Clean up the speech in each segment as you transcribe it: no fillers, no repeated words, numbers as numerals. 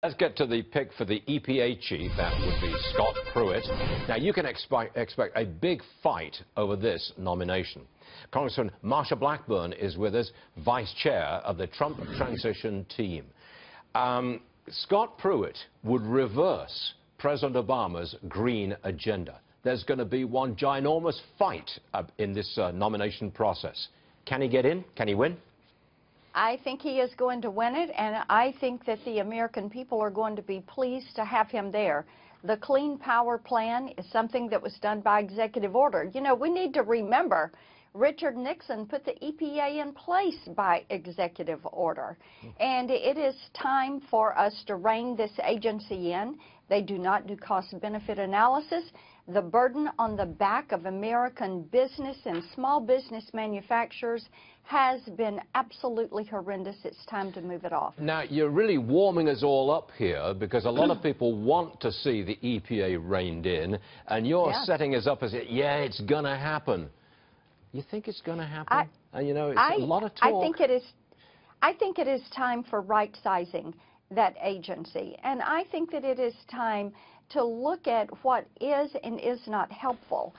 Let's get to the pick for the EPA chief. That would be Scott Pruitt. Now, you can expect a big fight over this nomination. Congressman Marsha Blackburn is with us, vice chair of the Trump transition team. Scott Pruitt would reverse President Obama's green agenda. There's going to be one ginormous fight in this nomination process. Can he get in? Can he win? I think he is going to win it, and I think that the American people are going to be pleased to have him there. The Clean Power Plan is something that was done by executive order. You know, we need to remember Richard Nixon put the EPA in place by executive order. And it is time for us to rein this agency in. They do not do cost-benefit analysis. The burden on the back of American business and small business manufacturers has been absolutely horrendous. It's time to move it off. Now, you're really warming us all up here because a lot of people want to see the EPA reined in, and you're setting us up as, it's going to happen. You think it's going to happen? You know, it's a lot of talk. I think it is time for right-sizing that agency, and I think that it is time to look at what is and is not helpful,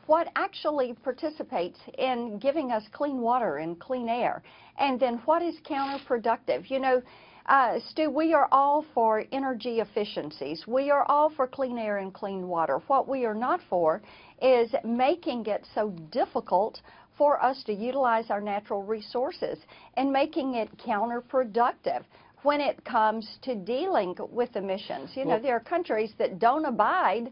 what actually participates in giving us clean water and clean air, and then what is counterproductive. You know, Stu, we are all for energy efficiencies. We are all for clean air and clean water. What we are not for is making it so difficult for us to utilize our natural resources and making it counterproductive when it comes to dealing with emissions. You know, there are countries that don't abide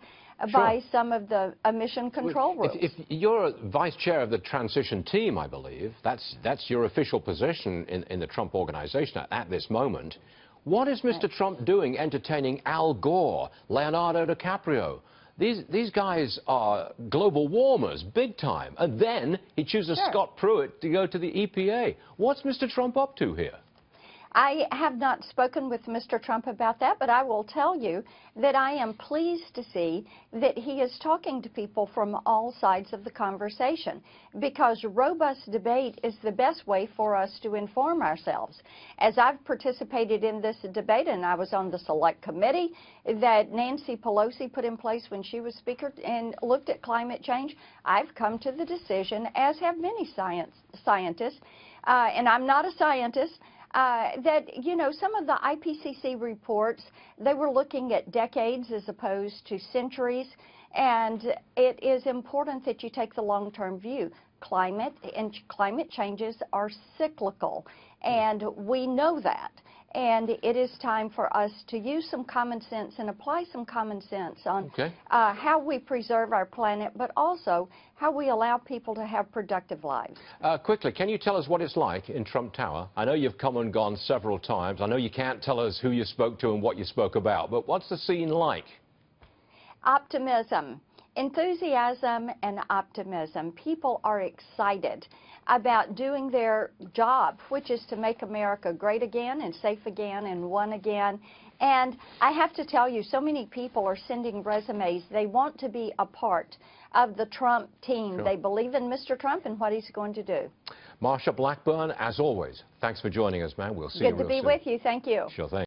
by some of the emission control rules. If you're vice chair of the transition team, I believe, that's your official position in the Trump organization at this moment. What is Mr. Trump doing entertaining Al Gore, Leonardo DiCaprio? These guys are global warmers, big time. And then he chooses Scott Pruitt to go to the EPA. What's Mr. Trump up to here? I have not spoken with Mr. Trump about that, but I will tell you that I am pleased to see that he is talking to people from all sides of the conversation, because robust debate is the best way for us to inform ourselves. As I've participated in this debate, and I was on the select committee that Nancy Pelosi put in place when she was Speaker and looked at climate change, I've come to the decision, as have many scientists, and I'm not a scientist, that, you know, some of the IPCC reports, they were looking at decades as opposed to centuries, and it is important that you take the long-term view. Climate changes are cyclical, and we know that. And it is time for us to use some common sense and apply some common sense on how we preserve our planet, but also how we allow people to have productive lives. Quickly, can you tell us what it's like in Trump Tower? I know you've come and gone several times. I know you can't tell us who you spoke to and what you spoke about, but what's the scene like? Optimism. Enthusiasm and optimism. People are excited about doing their job, which is to make America great again and safe again and one again. And I have to tell you, so many people are sending resumes. They want to be a part of the Trump team. They believe in Mr. Trump and what he's going to do. Marsha Blackburn, as always, thanks for joining us, man. We'll see you real soon. Good to be with you. Thank you. Sure thing.